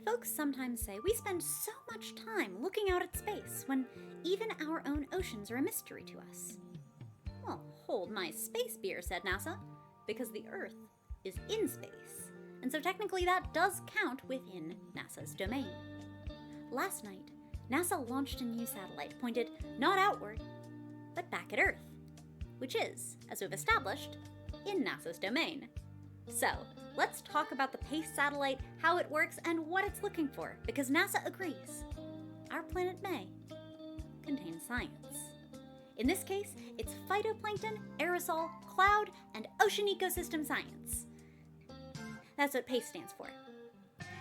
Folks sometimes say we spend so much time looking out at space when even our own oceans are a mystery to us. Well, hold my space beer, said NASA, because the Earth is in space, and so technically that does count within NASA's domain. Last night, NASA launched a new satellite pointed not outward, but back at Earth, which is, as we've established, in NASA's domain. So, let's talk about the PACE satellite, how it works, and what it's looking for, because NASA agrees our planet may contain science. In this case, it's phytoplankton, aerosol, cloud, and ocean ecosystem science. That's what PACE stands for.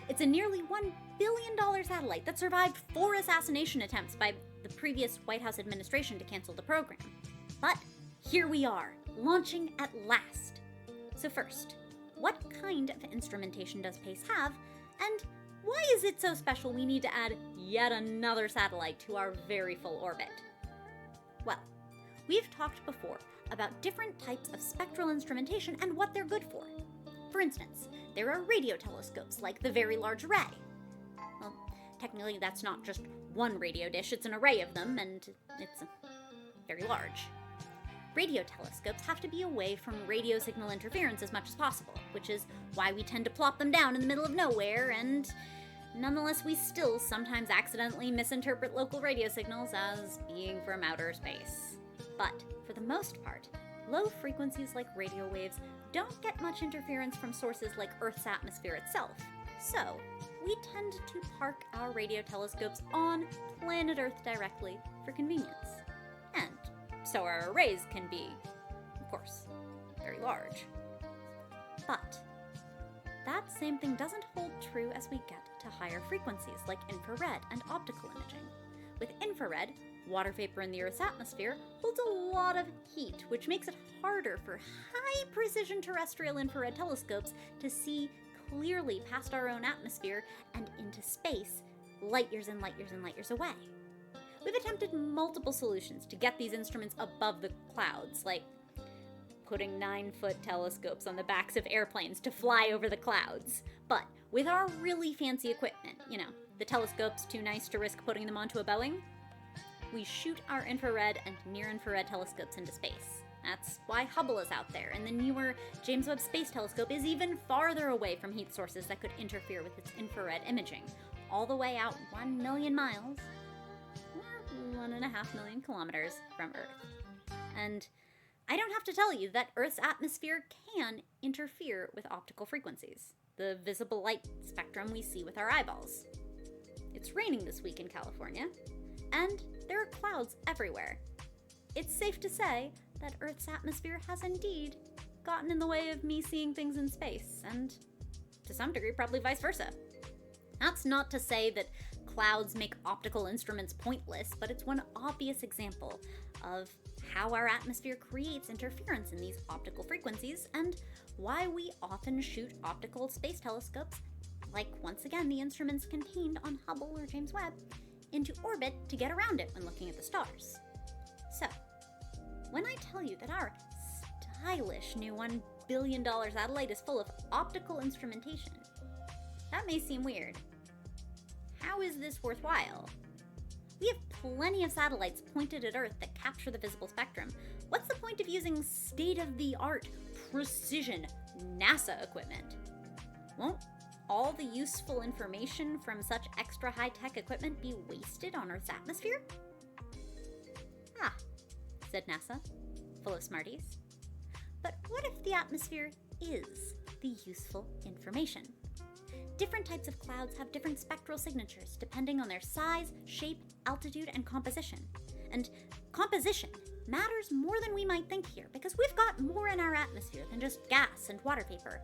It's a nearly $1 billion satellite that survived 4 assassination attempts by the previous White House administration to cancel the program. But here we are, launching at last. So first, what kind of instrumentation does PACE have, and why is it so special we need to add yet another satellite to our very full orbit? Well, we've talked before about different types of spectral instrumentation and what they're good for. For instance, there are radio telescopes like the Very Large Array. Well, technically that's not just one radio dish, it's an array of them, and it's very large. Radio telescopes have to be away from radio signal interference as much as possible, which is why we tend to plop them down in the middle of nowhere, and nonetheless we still sometimes accidentally misinterpret local radio signals as being from outer space. But, for the most part, low frequencies like radio waves don't get much interference from sources like Earth's atmosphere itself, so we tend to park our radio telescopes on planet Earth directly for convenience. And so our arrays can be, of course, very large. But that same thing doesn't hold true as we get to higher frequencies like infrared and optical imaging. With infrared, water vapor in the Earth's atmosphere holds a lot of heat, which makes it harder for high-precision terrestrial infrared telescopes to see clearly past our own atmosphere and into space, light years and light years and light years away. We've attempted multiple solutions to get these instruments above the clouds, like putting 9-foot telescopes on the backs of airplanes to fly over the clouds. But with our really fancy equipment, the telescopes too nice to risk putting them onto a Boeing, we shoot our infrared and near-infrared telescopes into space. That's why Hubble is out there, and the newer James Webb Space Telescope is even farther away from heat sources that could interfere with its infrared imaging, all the way out 1 million miles, or 1.5 million kilometers from Earth. And I don't have to tell you that Earth's atmosphere can interfere with optical frequencies, the visible light spectrum we see with our eyeballs. It's raining this week in California, and there are clouds everywhere. It's safe to say that Earth's atmosphere has indeed gotten in the way of me seeing things in space, and to some degree probably vice versa. That's not to say that clouds make optical instruments pointless, but it's one obvious example of how our atmosphere creates interference in these optical frequencies, and why we often shoot optical space telescopes, like once again the instruments contained on Hubble or James Webb, into orbit to get around it when looking at the stars. So, when I tell you that our stylish new $1 billion satellite is full of optical instrumentation, that may seem weird. How is this worthwhile? We have plenty of satellites pointed at Earth that capture the visible spectrum. What's the point of using state-of-the-art, precision NASA equipment? Won't all the useful information from such extra high-tech equipment be wasted on Earth's atmosphere? Ah, said NASA, full of smarties. But what if the atmosphere is the useful information? Different types of clouds have different spectral signatures depending on their size, shape, altitude, and composition. And composition matters more than we might think here because we've got more in our atmosphere than just gas and water vapor.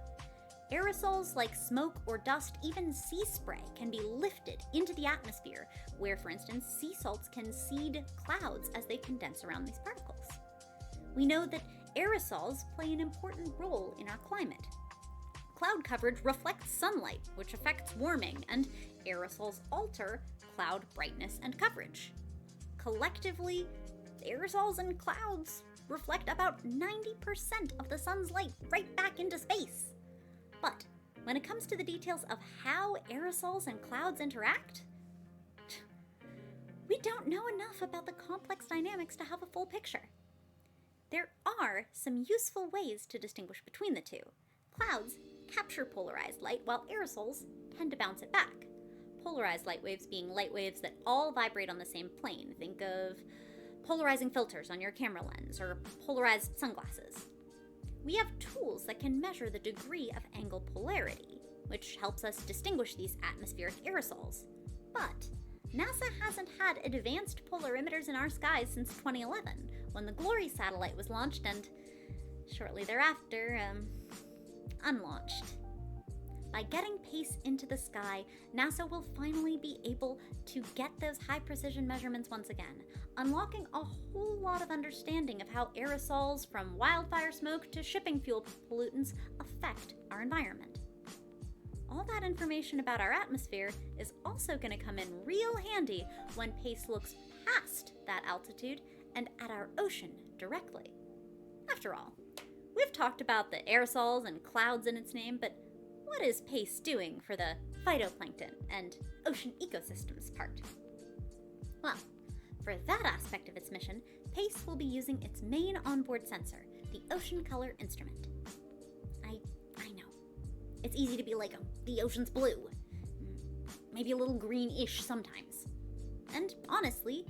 Aerosols like smoke or dust, even sea spray, can be lifted into the atmosphere, where, for instance, sea salts can seed clouds as they condense around these particles. We know that aerosols play an important role in our climate. Cloud coverage reflects sunlight, which affects warming, and aerosols alter cloud brightness and coverage. Collectively, aerosols and clouds reflect about 90% of the sun's light right back into space. But when it comes to the details of how aerosols and clouds interact, we don't know enough about the complex dynamics to have a full picture. There are some useful ways to distinguish between the two. Clouds capture polarized light, while aerosols tend to bounce it back. Polarized light waves being light waves that all vibrate on the same plane. Think of polarizing filters on your camera lens or polarized sunglasses. We have tools that can measure the degree of angle polarity, which helps us distinguish these atmospheric aerosols. But NASA hasn't had advanced polarimeters in our skies since 2011, when the Glory satellite was launched and, shortly thereafter, unlaunched. By getting PACE into the sky, NASA will finally be able to get those high-precision measurements once again, unlocking a whole lot of understanding of how aerosols from wildfire smoke to shipping fuel pollutants affect our environment. All that information about our atmosphere is also going to come in real handy when PACE looks past that altitude and at our ocean directly. After all, we've talked about the aerosols and clouds in its name, but what is PACE doing for the phytoplankton and ocean ecosystems part? Well, for that aspect of its mission, PACE will be using its main onboard sensor, the Ocean Color Instrument. I know. It's easy to be like, the ocean's blue. Maybe a little greenish sometimes. And honestly,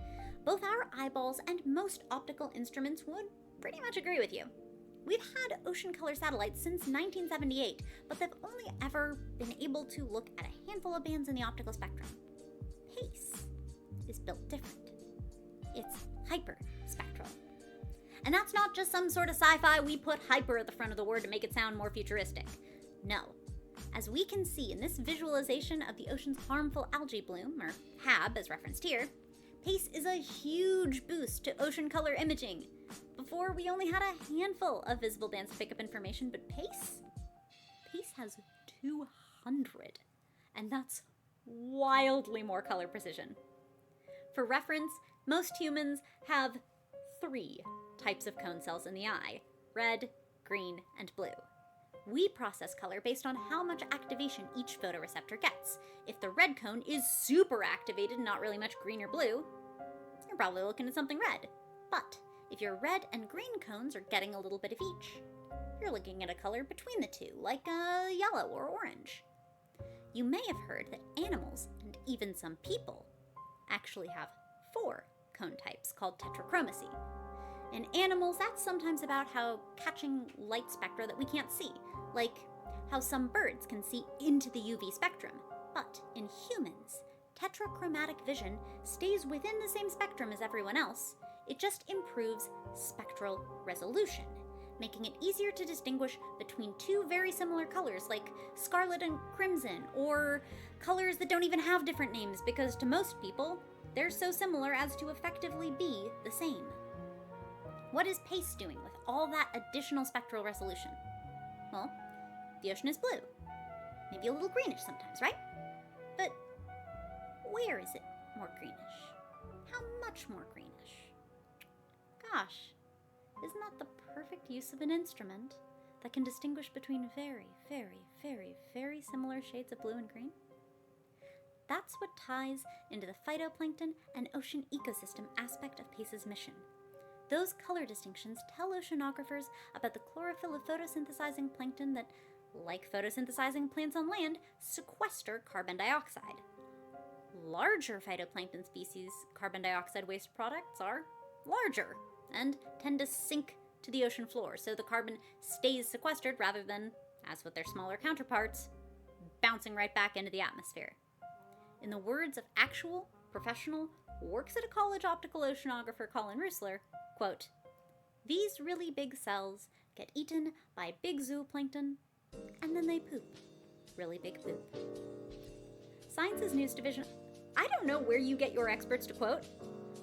both our eyeballs and most optical instruments would pretty much agree with you. We've had ocean color satellites since 1978, but they've only ever been able to look at a handful of bands in the optical spectrum. PACE is built different. It's hyperspectral. And that's not just some sort of sci-fi we put hyper at the front of the word to make it sound more futuristic. No. As we can see in this visualization of the ocean's harmful algae bloom, or HAB as referenced here, PACE is a huge boost to ocean color imaging. Before, we only had a handful of visible bands to pick up information, but PACE has 200, and that's wildly more color precision. For reference, most humans have 3 types of cone cells in the eye: red, green, and blue. We process color based on how much activation each photoreceptor gets. If the red cone is super activated, not really much green or blue, you're probably looking at something red. But if your red and green cones are getting a little bit of each, you're looking at a color between the two, like a yellow or orange. You may have heard that animals, and even some people, actually have 4 cone types called tetrachromacy. In animals, that's sometimes about how catching light spectra that we can't see, like how some birds can see into the UV spectrum. But in humans, tetrachromatic vision stays within the same spectrum as everyone else. It just improves spectral resolution, making it easier to distinguish between 2 very similar colors like scarlet and crimson, or colors that don't even have different names because to most people, they're so similar as to effectively be the same. What is PACE doing with all that additional spectral resolution? Well, the ocean is blue. Maybe a little greenish sometimes, right? But where is it more greenish? How much more greenish? Gosh, isn't that the perfect use of an instrument that can distinguish between very, very, very, very similar shades of blue and green? That's what ties into the phytoplankton and ocean ecosystem aspect of PACE's mission. Those color distinctions tell oceanographers about the chlorophyll of photosynthesizing plankton that, like photosynthesizing plants on land, sequester carbon dioxide. Larger phytoplankton species' carbon dioxide waste products are larger and tend to sink to the ocean floor, so the carbon stays sequestered rather than, as with their smaller counterparts, bouncing right back into the atmosphere. In the words of actual, professional, works at a college optical oceanographer Colin Roosler, quote, "These really big cells get eaten by big zooplankton, and then they poop. Really big poop." Science's news division, I don't know where you get your experts to quote,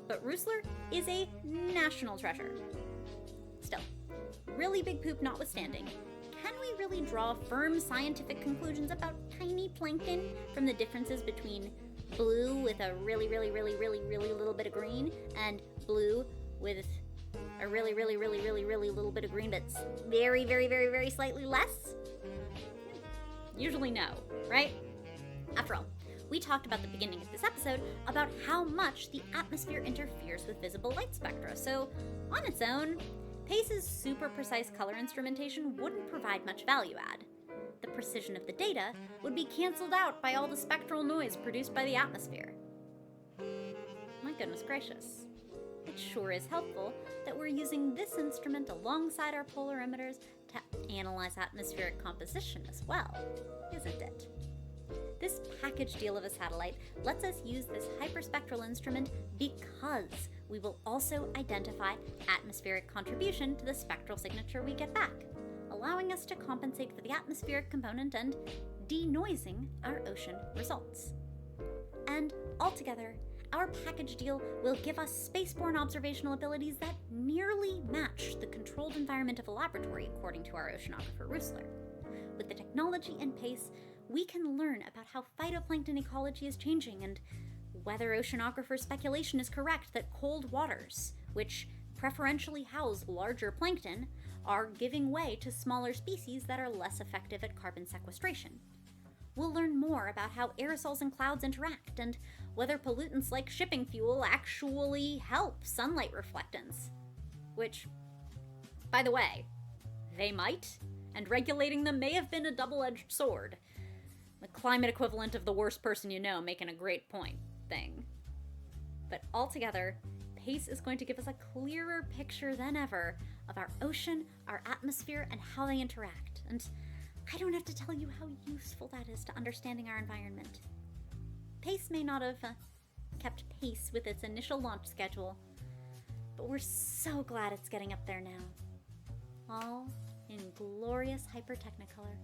but Roosler is a national treasure. Still, really big poop notwithstanding, can we really draw firm scientific conclusions about tiny plankton from the differences between blue with a really little bit of green and blue with a really little bit of green that's very slightly less? usually no, right? After all, we talked about the beginning of this episode about how much the atmosphere interferes with visible light spectra, so on its own, PACE's super precise color instrumentation wouldn't provide much value add. The precision of the data would be cancelled out by all the spectral noise produced by the atmosphere. My goodness gracious. It sure is helpful that we're using this instrument alongside our polarimeters to analyze atmospheric composition as well, isn't it? This package deal of a satellite lets us use this hyperspectral instrument because we will also identify atmospheric contribution to the spectral signature we get back, allowing us to compensate for the atmospheric component and denoising our ocean results. And altogether, our package deal will give us spaceborne observational abilities that nearly match the controlled environment of a laboratory, according to our oceanographer Roosler. With the technology and PACE, we can learn about how phytoplankton ecology is changing and whether oceanographer speculation is correct that cold waters, which preferentially house larger plankton, are giving way to smaller species that are less effective at carbon sequestration. We'll learn more about how aerosols and clouds interact and whether pollutants like shipping fuel actually help sunlight reflectance. Which, by the way, they might, and regulating them may have been a double-edged sword. The climate equivalent of the worst person you know making a great point thing. But altogether, PACE is going to give us a clearer picture than ever of our ocean, our atmosphere, and how they interact. And I don't have to tell you how useful that is to understanding our environment. PACE may not have kept pace with its initial launch schedule, but we're so glad it's getting up there now. All in glorious hyper-technicolor.